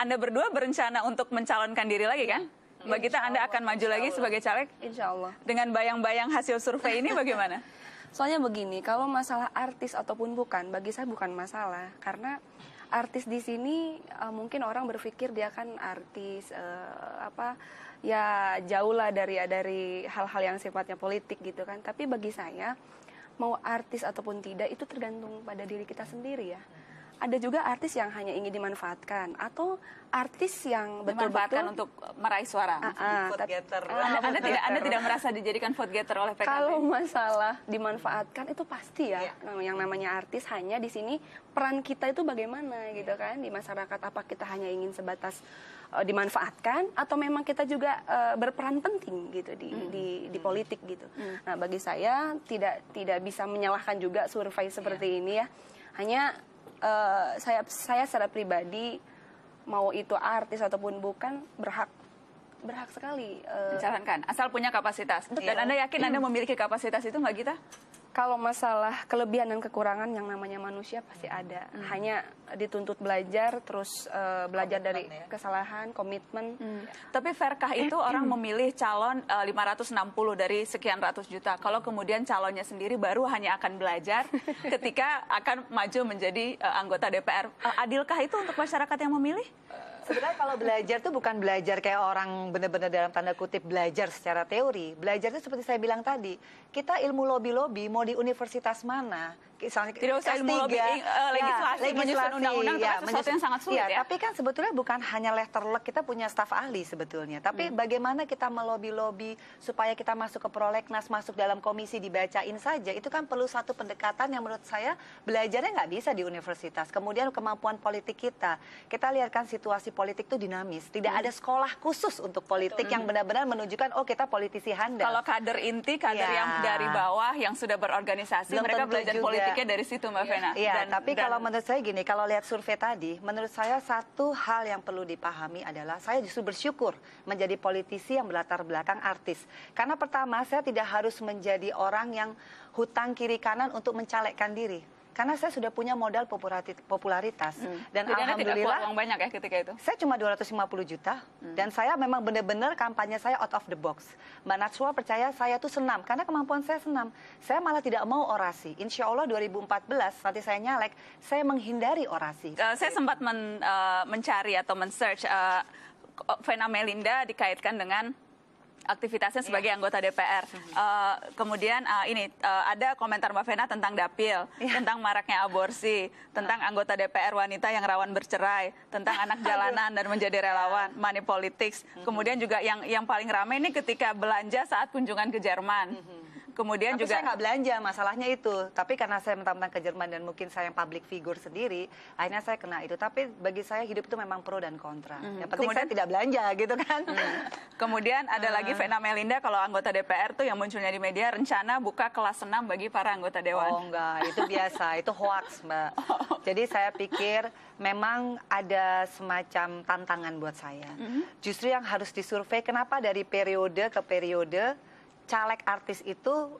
Anda berdua berencana untuk mencalonkan diri lagi kan? Mbak Gita, Anda akan maju lagi sebagai caleg? Insya Allah. Dengan bayang-bayang hasil survei ini bagaimana? Soalnya begini, kalau masalah artis ataupun bukan, bagi saya bukan masalah. Karena artis di sini mungkin orang berpikir dia kan artis ya jauh lah dari hal-hal yang sifatnya politik gitu kan. Tapi bagi saya mau artis ataupun tidak itu tergantung pada diri kita sendiri ya. Ada juga artis yang hanya ingin dimanfaatkan atau artis yang Dimanfaatkan betul-betul untuk meraih suara. Vote getter. Anda tidak merasa dijadikan vote getter oleh PKB? kalau masalah dimanfaatkan itu pasti ya. Yang namanya artis hanya di sini peran kita itu bagaimana gitu kan di masyarakat, apa kita hanya ingin sebatas dimanfaatkan atau memang kita juga berperan penting gitu di politik gitu. Nah, bagi saya tidak bisa menyalahkan juga survei seperti ini ya. Hanya saya secara pribadi mau itu artis ataupun bukan berhak sekali Mencalonkan, asal punya kapasitas. Dan Anda yakin Anda memiliki kapasitas itu, Mbak Gita? kalau masalah kelebihan dan kekurangan yang namanya manusia pasti ada. Hanya dituntut belajar, terus belajar dari kesalahan, komitmen. Tapi fairkah itu orang memilih calon 560 dari sekian ratus juta, kalau kemudian calonnya sendiri baru hanya akan belajar ketika akan maju menjadi anggota DPR. Adilkah itu untuk masyarakat yang memilih? Sebenarnya kalau belajar tuh bukan belajar kayak orang benar-benar dalam tanda kutip belajar secara teori. Belajar itu seperti saya bilang tadi, kita ilmu lobby-lobby mau di universitas mana, misalnya Tidak usah ilmu lobby, legislasi, menyusun undang-undang itu kan sesuatu yang sangat sulit ya. Tapi kan sebetulnya bukan hanya letterlek, kita punya staf ahli sebetulnya. Tapi bagaimana kita melobi-lobi supaya kita masuk ke prolegnas, masuk dalam komisi dibacain saja, itu kan perlu satu pendekatan yang menurut saya belajarnya nggak bisa di universitas. Kemudian kemampuan politik kita lihat kan situasi politik itu dinamis. Tidak ada sekolah khusus untuk politik yang benar-benar menunjukkan, oh kita politisi handal. Kalau kader inti, kader yang dari bawah, yang sudah berorganisasi, Belum mereka tentu belajar juga. politiknya dari situ, Mbak Vena. Iya, tapi kalau menurut saya gini, kalau lihat survei tadi, menurut saya satu hal yang perlu dipahami adalah saya justru bersyukur menjadi politisi yang berlatar belakang artis. Karena pertama, saya tidak harus menjadi orang yang hutang kiri kanan untuk mencalekkan diri. Karena saya sudah punya modal popularitas. Dan Jadi Anda tidak keluar alhamdulillah uang banyak ya ketika itu? saya cuma 250 juta dan saya memang benar-benar kampanye saya out of the box. Mbak Natsua percaya saya tuh senam karena kemampuan saya senam. Saya malah tidak mau orasi. Insya Allah 2014 nanti saya nyalek, saya menghindari orasi. Saya sempat mencari atau men-search Vena Melinda dikaitkan dengan aktivitasnya sebagai anggota DPR. Kemudian ada komentar Mbak Vena tentang dapil, tentang maraknya aborsi, tentang anggota DPR wanita yang rawan bercerai, tentang anak jalanan dan menjadi relawan, money politics. Kemudian juga yang paling ramai ini ketika belanja saat kunjungan ke Jerman. Kemudian Tapi juga saya nggak belanja, masalahnya itu. Tapi karena saya mentang-mentang ke Jerman dan mungkin saya yang public figure sendiri, akhirnya saya kena itu. Tapi bagi saya hidup itu memang pro dan kontra. Yang penting saya tidak belanja gitu kan. Kemudian ada lagi Vena Melinda kalau anggota DPR tuh yang munculnya di media rencana buka kelas senam bagi para anggota dewan. Oh enggak, itu biasa, itu hoax Mbak. Jadi saya pikir memang ada semacam tantangan buat saya. Justru yang harus disurvei kenapa dari periode ke periode caleg artis itu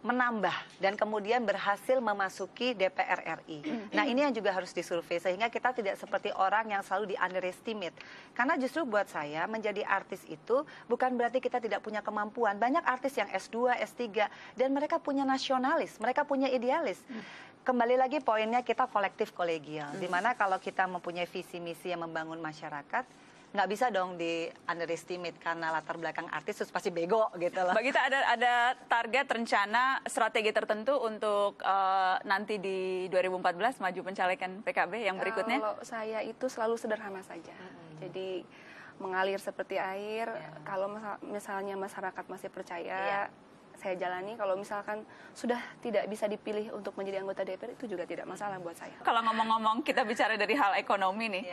menambah dan kemudian berhasil memasuki DPR RI. Nah ini yang juga harus disurvei sehingga kita tidak seperti orang yang selalu di underestimate. Karena justru buat saya menjadi artis itu bukan berarti kita tidak punya kemampuan. Banyak artis yang S2, S3 dan mereka punya nasionalis, mereka punya idealis. Kembali lagi poinnya kita kolektif kolegial. Dimana kalau kita mempunyai visi misi yang membangun masyarakat, nggak bisa dong di underestimate karena latar belakang artis terus pasti bego gitu loh. Mbak Gita ada target rencana strategi tertentu untuk nanti di 2014 maju pencalekan PKB yang berikutnya? Kalau saya itu selalu sederhana saja. Jadi mengalir seperti air. Kalau misalnya masyarakat masih percaya, saya jalani. Kalau misalkan sudah tidak bisa dipilih untuk menjadi anggota DPR, itu juga tidak masalah buat saya. Kalau ngomong-ngomong kita bicara dari hal ekonomi nih,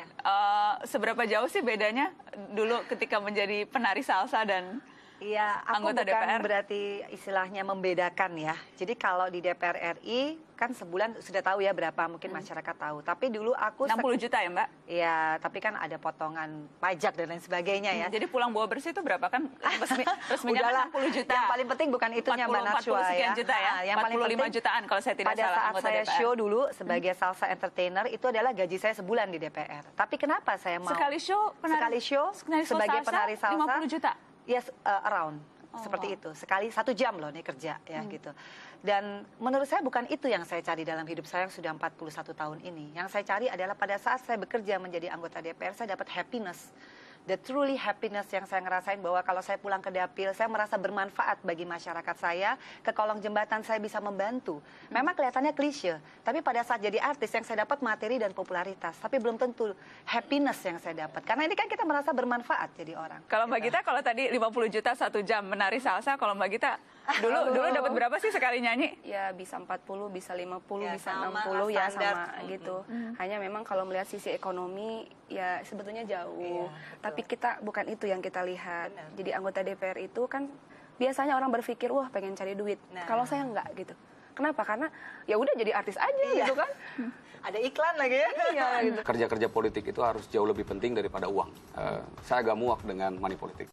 seberapa jauh sih bedanya dulu ketika menjadi penari salsa dan Iya, aku anggota bukan DPR? berarti istilahnya membedakan ya. Jadi kalau di DPR RI kan sebulan sudah tahu ya berapa, mungkin masyarakat tahu. Tapi dulu aku 60 juta ya Mbak? Iya, tapi kan ada potongan pajak dan lain sebagainya ya. Jadi pulang bawa bersih itu berapa kan? Resminya Udahlah, kan 60 juta. yang paling penting bukan itunya Mbak Najwa 40 sekian ya. juta ya? Yang paling 45 penting jutaan kalau saya tidak pada salah saat anggota saya DPR. show dulu sebagai salsa entertainer itu adalah gaji saya sebulan di DPR. Tapi kenapa saya mau Sekali show sekali show sebagai penari salsa 50 juta? Yes, around. Seperti itu. Sekali 1 jam loh nih kerja ya gitu. Dan menurut saya bukan itu yang saya cari dalam hidup saya yang sudah 41 tahun ini. Yang saya cari adalah pada saat saya bekerja menjadi anggota DPR, saya dapat happiness. The truly happiness yang saya ngerasain bahwa kalau saya pulang ke dapil, saya merasa bermanfaat bagi masyarakat saya, ke kolong jembatan saya bisa membantu. Memang kelihatannya klise, tapi pada saat jadi artis yang saya dapat materi dan popularitas, tapi belum tentu happiness yang saya dapat. Karena ini kan kita merasa bermanfaat jadi orang. Kalau Mbak Gita, kalau tadi 50 juta 1 jam menari salsa, kalau Mbak Gita dulu dapat berapa sih sekali nyanyi? Ya bisa 40, bisa 50, Ya, bisa sama 60 ya standar. sama gitu. Hanya memang kalau melihat sisi ekonomi ya sebetulnya jauh. Iya, Tapi kita bukan itu yang kita lihat. Benar. Jadi anggota DPR itu kan biasanya orang berpikir wah pengen cari duit. Nah. Kalau saya enggak gitu. Kenapa? Karena ya udah jadi artis aja Iya. gitu kan. Ada iklan lagi ya. Iya gitu. Kerja-kerja politik itu harus jauh lebih penting daripada uang. Saya agak muak dengan money politik.